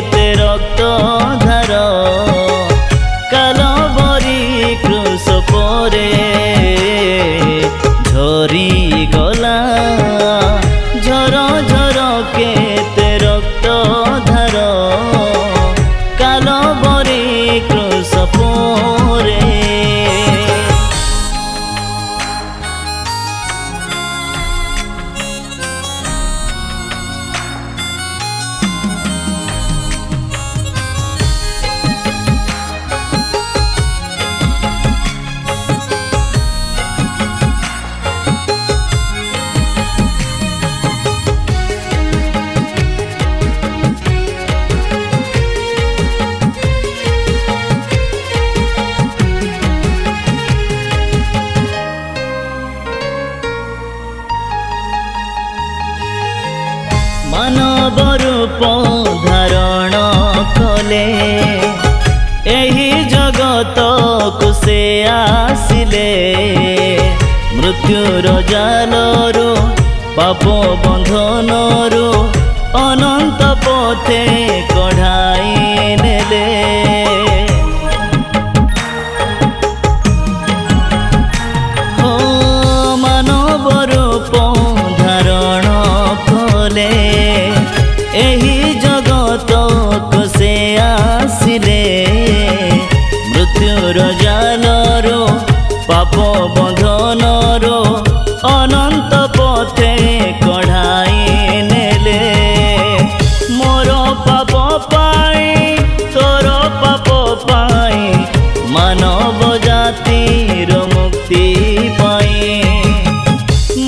केते रक्त धार कालबरी क्रूस परे झरी गला झर झर केते रक्त धार कालबरी क्रूस परे मानव रूप धारण कले एही जगत को से आसिले मृत्युर जालरू पाप बंधनरू अनंत पथे कढ़ाई नेले हो मानव रूप धारण कले एही जगत को से आसिले मृत्युर जालरू पाप बंधनरू अनंत पथे कढ़ाई नेले मोर पाप पाई तोर पाप पाई मानव जातिर मुक्ति पाई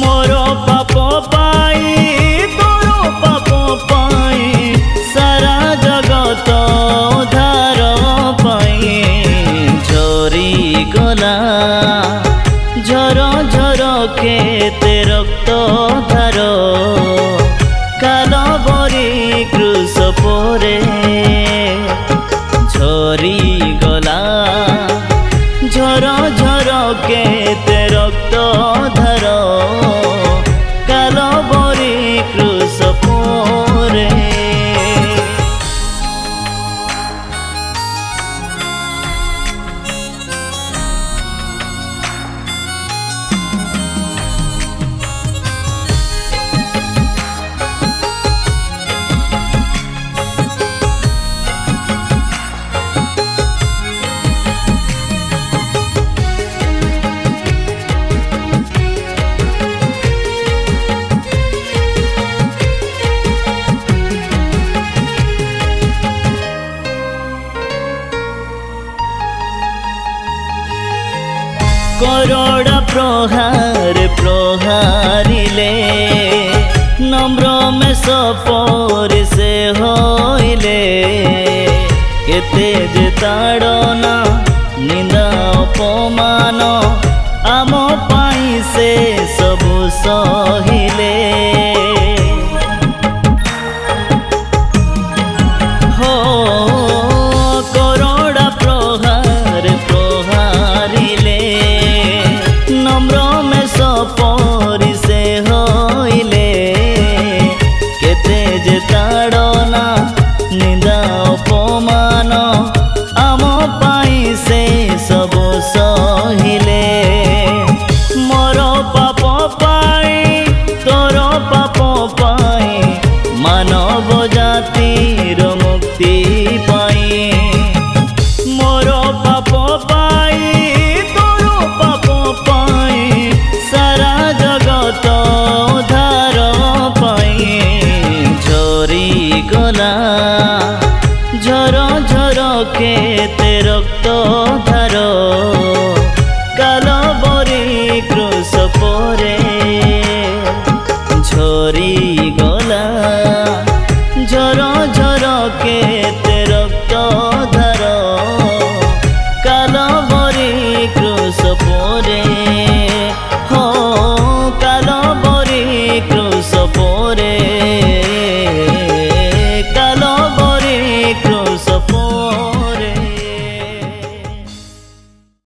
मोर पाप पाई तोर पाप पाई सारा जगत उद्धार पाई झरी गला झर झर केते रक्त धार कालबरी क्रूस परे झरी गला झर झर केते रक्त धार कालबरी क्रूस परे करोड़ प्रहार प्रहारिले नम्र में सपर से होइले केते जे ताड़ना निंदा अपमान आम पाई से सबु सहिले हो करोड़ प्रहार प्रहारिले नम्र में सपर से होइले केते जे ताड़ना निंदा अपमान आम पाई से सबु सहिले मोर पाप पाई तोर पाप पाई मानव जातिर मुक्ति पाई मोर पाप पाई तोर पाप पाई सारा जगत उद्धार पाई झरी गला झर झर केते रक्त धार